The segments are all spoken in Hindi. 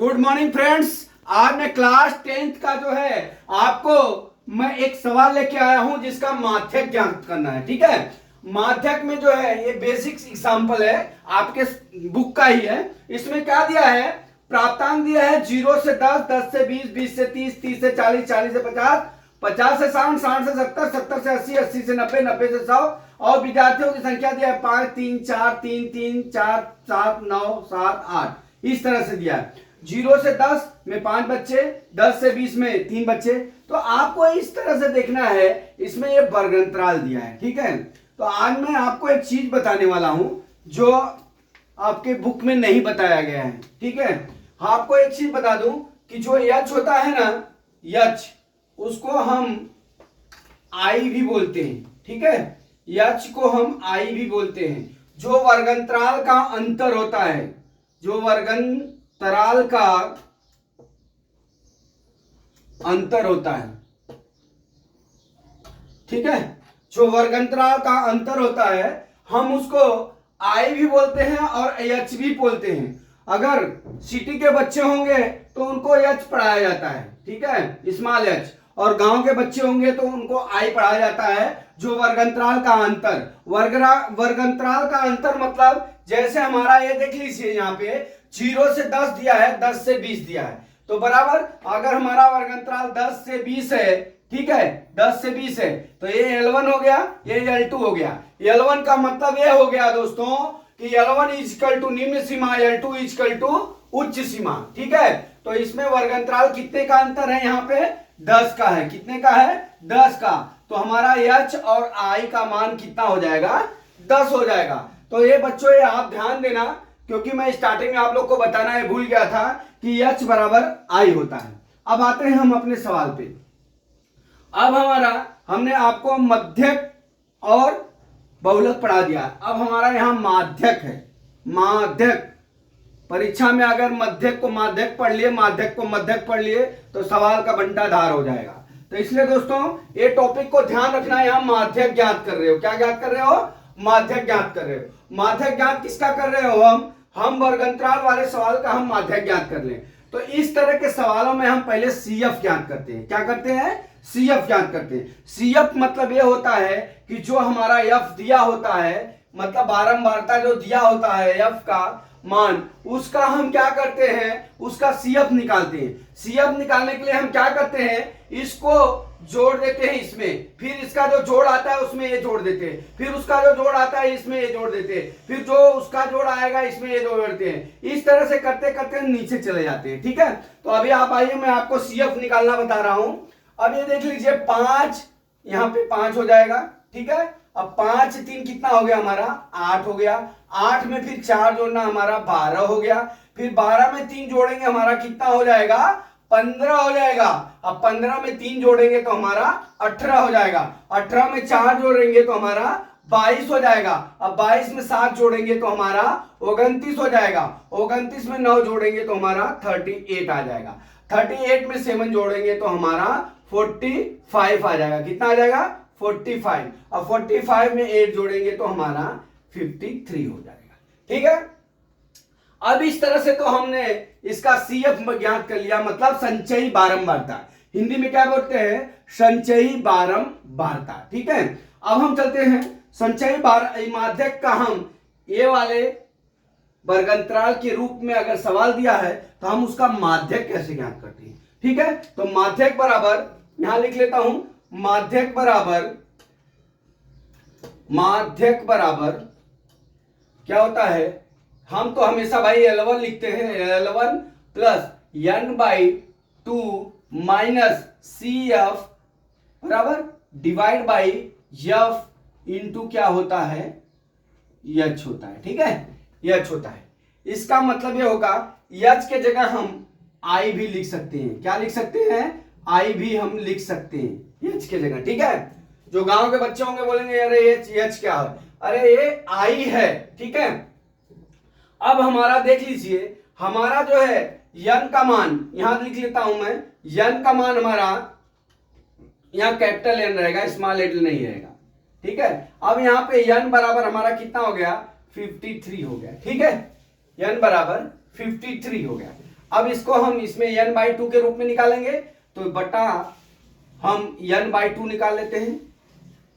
Good morning friends. आज मैं क्लास 10th का जो है आपको मैं एक सवाल लेके आया हूं जिसका माध्यक ज्ञात करना है। ठीक है, माध्यक में जो है ये बेसिक एग्जांपल है, आपके बुक का ही है। इसमें क्या दिया है, प्राप्तांक दिया है 0 से 10, 10 से 20, 20 से 30, 30 से 40, 40 से 50, 50 से 60, 60 से 70, 70 से 80, 80 से 90, 90 से 100 और विद्यार्थियों की संख्या दिया है 5, 3, 4, 3, 3, 4, 7, 9, 7, 8, इस तरह से दिया है। 0 से 10 में 5 बच्चे, 10 से 20 में 3 बच्चे। तो आपको इस तरह से देखना है, इसमें ये वर्गंतराल दिया है। ठीक है, तो आज मैं आपको एक चीज बताने वाला हूं जो आपके बुक में नहीं बताया गया है। ठीक है, आपको एक चीज बता दूं कि जो यच होता है ना, यच, उसको हम आई भी बोलते हैं। ठीक है, यच को हम आई भी बोलते हैं। जो वर्गंतराल का अंतर होता है, जो वर्गंतराल का अंतर होता है, ठीक है, जो वर्गंतराल का अंतर होता है हम उसको आई भी बोलते हैं और एच भी बोलते हैं। अगर सिटी के बच्चे होंगे तो उनको एच पढ़ाया जाता है, ठीक है, स्मॉल एच, और गांव के बच्चे होंगे तो उनको आई पढ़ाया जाता है। जो वर्गंतराल का अंतर, वर्गंतराल का अंतर मतलब जैसे हमारा ये देख लीजिए, यहाँ पे 0 से 10 दिया है, 10 से 20 दिया है, तो बराबर अगर हमारा वर्गंतराल 10 से 20 है, ठीक है, 10 से 20 है, तो ये L1 हो गया, ये L2 हो गया। L1 का मतलब ये हो गया दोस्तों कि L1 इजकल टू निम्न सीमा, L2 इजकल टू उच्च सीमा। ठीक है, तो इसमें वर्गंतराल कितने का अंतर है, यहाँ पे 10 का है। कितने का है, 10 का। तो हमारा H और I का मान कितना हो जाएगा, 10 हो जाएगा। तो ये बच्चों ये आप ध्यान देना, क्योंकि मैं स्टार्टिंग में आप लोग को बताना है भूल गया था कि H बराबर I होता है। अब आते हैं हम अपने सवाल पे। अब हमने आपको मध्यक और बहुलक पढ़ा दिया। अब हमारा यहां माध्यक है। माध्यक, परीक्षा में अगर मध्यक को माध्यक पढ़ लिए, माध्यक को मध्यक पढ़ लिए तो सवाल का बंटाधार हो जाएगा। तो इसलिए दोस्तों ये टॉपिक को ध्यान रखना है। यहां माध्यक ज्ञात कर रहे हो, क्या ज्ञात कर रहे हो, माध्यक ज्ञात कर रहे हो। माध्यक ज्ञात किसका कर रहे हो, हम वर्गंतराल वाले सवाल का हम माध्यक ज्ञात कर लें। तो इस तरह के सवालों में हम पहले CF ज्ञात करते हैं। क्या करते हैं, CF ज्ञात करते हैं। CF मतलब ये होता है कि जो हमारा F दिया होता है, मतलब बारंबारता जो दिया होता है F का मान, उसका हम क्या करते हैं, उसका CF निकालते हैं। CF निकालने के लिए हम क्या करते हैं, इसको जोड़ देते हैं इसमें, फिर इसका जो जोड़ आता है उसमें ये जोड़ देते हैं, फिर उसका जो जोड़ आता है इसमें ये जोड़ देते हैं, फिर जो उसका जोड़ आएगा इसमें ये जोड़ देते हैं। इस तरह से करते करते नीचे चले जाते हैं। ठीक है, तो अभी आप आइए, मैं आपको CF निकालना बता रहा हूं। अब ये देख लीजिए 5, यहां पे 5 हो जाएगा। ठीक है, अब 5 3 कितना हो गया हमारा, 8 हो गया। 8 में फिर 4 जोड़ना हमारा 12 हो गया। फिर 12 में 3 जोड़ेंगे हमारा कितना हो जाएगा, 15 हो जाएगा। अब 15 में 3 जोड़ेंगे तो हमारा 18 हो जाएगा। 18 में 4 जोड़ेंगे तो हमारा 22 हो जाएगा। अब 22 में 7 जोड़ेंगे तो हमारा 29 हो जाएगा। 29 में 9 जोड़ेंगे तो हमारा 38 आ जाएगा। 38 में 7 जोड़ेंगे तो हमारा 45 आ जाएगा। कितना आ जाएगा, 45। अब 45 में 8 जोड़ेंगे तो हमारा 53 हो जाएगा। ठीक है, अब इस तरह से तो हमने इसका CF ज्ञात कर लिया, मतलब संचयी बारंबारता। हिंदी में क्या बोलते हैं, संचयी बारंबारता। ठीक है, अब हम चलते हैं संचयी माध्यक का हम ये वाले वर्गंतराल के रूप में अगर सवाल दिया है तो हम उसका माध्यक कैसे ज्ञात करते हैं। ठीक है, तो माध्यक बराबर, यहां लिख लेता हूं, माध्यक बराबर क्या होता है, हम तो हमेशा भाई L1 लिखते हैं, L1 plus N/2 minus CF बराबर डिवाइड बाई F इंटू क्या होता है, H होता है। ठीक है, H होता है। इसका मतलब ये होगा H के जगह हम I भी लिख सकते हैं। क्या लिख सकते हैं, I भी हम लिख सकते हैं H के जगह। ठीक है, जो गांव के बच्चे होंगे बोलेंगे अरे H क्या है, अरे ये I है। ठीक है, अब हमारा देख लीजिए, हमारा जो है n का मान, यहां लिख लेता हूं मैं, n का मान हमारा यहां कैपिटल N रहेगा, स्मॉल n नहीं रहेगा। ठीक है, अब यहां पे n बराबर हमारा कितना हो गया, 53 हो गया। ठीक है, n बराबर 53 हो गया। अब इसको हम इसमें n बाई 2 के रूप में निकालेंगे, तो बटा हम n बाई 2 निकाल लेते हैं।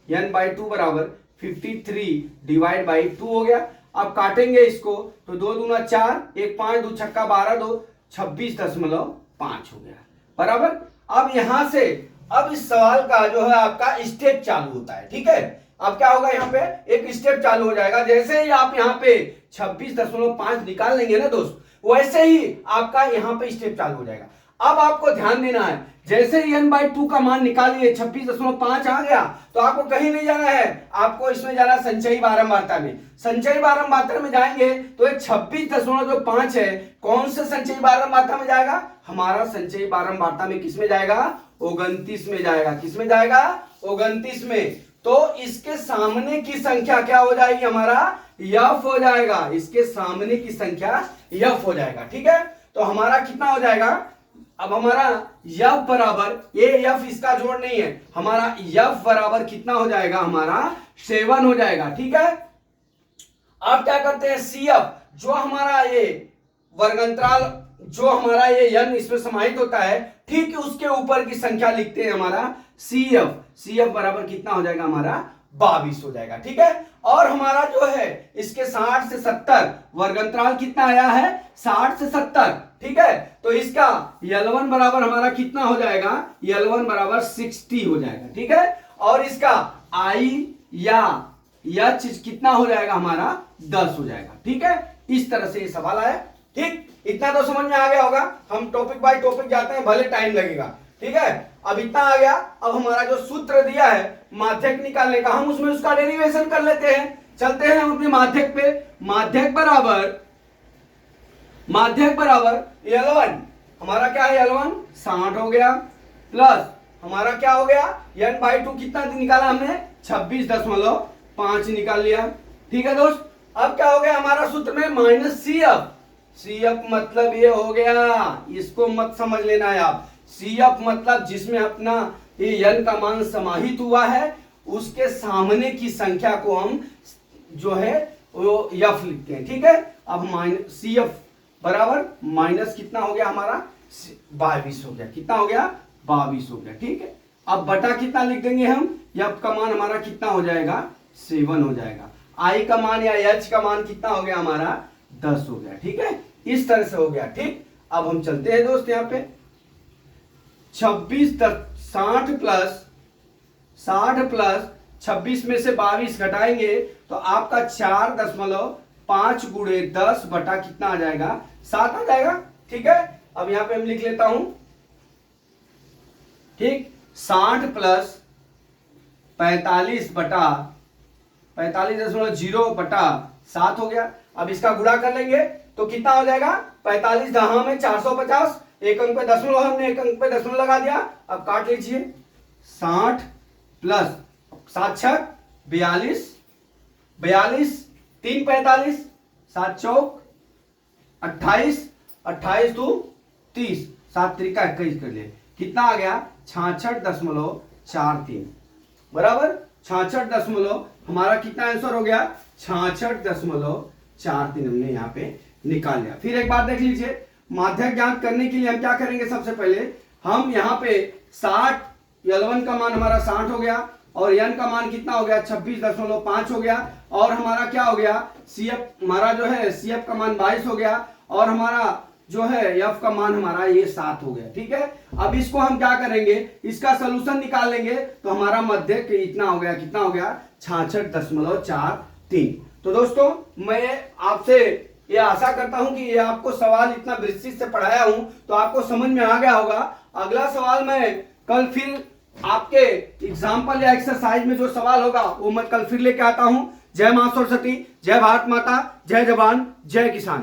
n बाई 2 बराबर 53 डिवाइड बाई 2 हो गया। अब काटेंगे इसको तो 2 दूना 4, 1 5 2 छक्का 12 2 26.5 हो गया बराबर। अब यहां से अब इस सवाल का जो है आपका स्टेप चालू होता है, ठीक है। अब क्या होगा, यहाँ पे एक स्टेप चालू हो जाएगा। जैसे ही आप यहाँ पे 26.5 निकाल लेंगे ना दोस्त, वैसे ही आपका यहाँ पे स्टेप चालू हो जाएगा। अब आपको ध्यान देना है, जैसे ही n बाई 2 का मान निकालिए 26.5 आ गया, तो आपको कहीं नहीं जाना है, आपको इसमें जाना संचयी बारंबारता में। संचयी बारंबारता में जाएंगे तो 26.5 है, कौन से संचयी बारंबारता में जाएगा, हमारा संचयी बारंबारता में किस में जाएगा, 29 में जाएगा। किस में जाएगा, 29 में। तो इसके सामने की संख्या क्या हो जाएगी, हमारा f हो जाएगा। इसके सामने की संख्या f हो जाएगा, ठीक है। तो हमारा कितना हो जाएगा, अब हमारा f बराबर, ये f इसका जोड़ नहीं है, हमारा f बराबर कितना हो जाएगा, हमारा 7 हो जाएगा, ठीक है। अब क्या करते हैं, CF जो हमारा ये वर्गंतराल, जो हमारा ये n इसमें समाहित होता है, ठीक उसके ऊपर की संख्या लिखते हैं, हमारा CF बराबर कितना हो जाएगा, हमारा 22 हो जाएगा, ठीक है। और हमारा जो है इसके 60 से 70 वर्गंतराल कितना आया है, 60 से 70, ठीक है। तो इसका L1 बराबर हमारा कितना हो जाएगा, L1 बराबर 60 हो जाएगा, ठीक है। और इसका I या H कितना हो जाएगा, हमारा 10 हो जाएगा, ठीक है। इस तरह से ये सवाल आया, ठीक। इतना तो समझ में आ गया होगा। हम टॉपिक बाय टॉपिक जाते हैं, भले टाइम लगेगा, ठीक है। अब इतना आ गया। अब हमारा जो सूत्र दिया है माध्यक निकालने का, हम उसमें उसका डेरिवेशन कर लेते हैं। चलते हैं हम अपने माध्यक पे। माध्यक बराबर L1, हमारा क्या है, L1 60 हो गया, प्लस हमारा क्या हो गया, n बाई 2 कितना निकाला हमने, 26.5 निकाल लिया, ठीक है दोस्त। अब क्या हो गया हमारा सूत्र में, माइनस CF मतलब ये हो गया, इसको मत समझ लेना है आप। CF मतलब जिसमें अपना ये n का मान समाहित हुआ है, उसके सामने की संख्या को हम जो है वो f लिखते हैं, ठीक है। अब माइनस CF बराबर माइनस कितना हो गया, हमारा 22 हो गया। कितना हो गया, 22 हो गया, ठीक है। अब बटा कितना लिख देंगे हम, f का मान हमारा कितना हो जाएगा, 7 हो जाएगा। I का मान या h का मान कितना हो गया, हमारा 10 हो गया, ठीक है। इस तरह से हो गया, ठीक। अब हम चलते हैं दोस्त, यहाँ पे 60 प्लस 26 में से 22 घटाएंगे तो आपका 4.5 गुणे 10 बटा कितना आ जाएगा, 7 आ जाएगा, ठीक है। अब यहां पे हम लिख लेता हूं, ठीक। 60 प्लस 45 बटा 45.0 बटा 7 हो गया। अब इसका गुणा कर लेंगे तो कितना हो जाएगा, 45 दहा में 450, एक अंक पे दशमलव, हमने एक अंक पे दशमलव लगा दिया। अब काट लीजिए, 60 प्लस 7 छक 42, 3 45, 7 चौक 28, 28 2 30, 7 त्रिका 21 कर लिए, कितना आ गया, 66.43 बराबर 66 हमारा कितना आंसर हो गया, 66.43 हमने यहाँ पे निकाल लिया। फिर एक बार देख लीजिए, माध्यक ज्ञात करने के लिए हम क्या करेंगे, सबसे पहले हम यहाँ पे 60, L1 का मान हमारा 60 हो गया, और n का मान कितना हो गया, 26.5 हो गया, और हमारा क्या हो गया, CF हमारा जो है CF का मान 22 हो गया, और हमारा जो है f का मान हमारा ये 7 हो गया, ठीक है। अब इसको हम क्या करेंगे, इसका सोल्यूशन निकाल लेंगे तो हमारा मध्यक इतना हो गया, कितना हो गया, 66.43। तो दोस्तों मैं आपसे ये आशा करता हूं कि ये आपको सवाल इतना विस्तृत से पढ़ाया हूं तो आपको समझ में आ गया होगा। अगला सवाल मैं कल फिर आपके एग्जाम्पल या एक्सरसाइज में जो सवाल होगा वो मैं कल फिर लेके आता हूं। जय मां सरस्वती, जय भारत माता, जय जवान, जय किसान।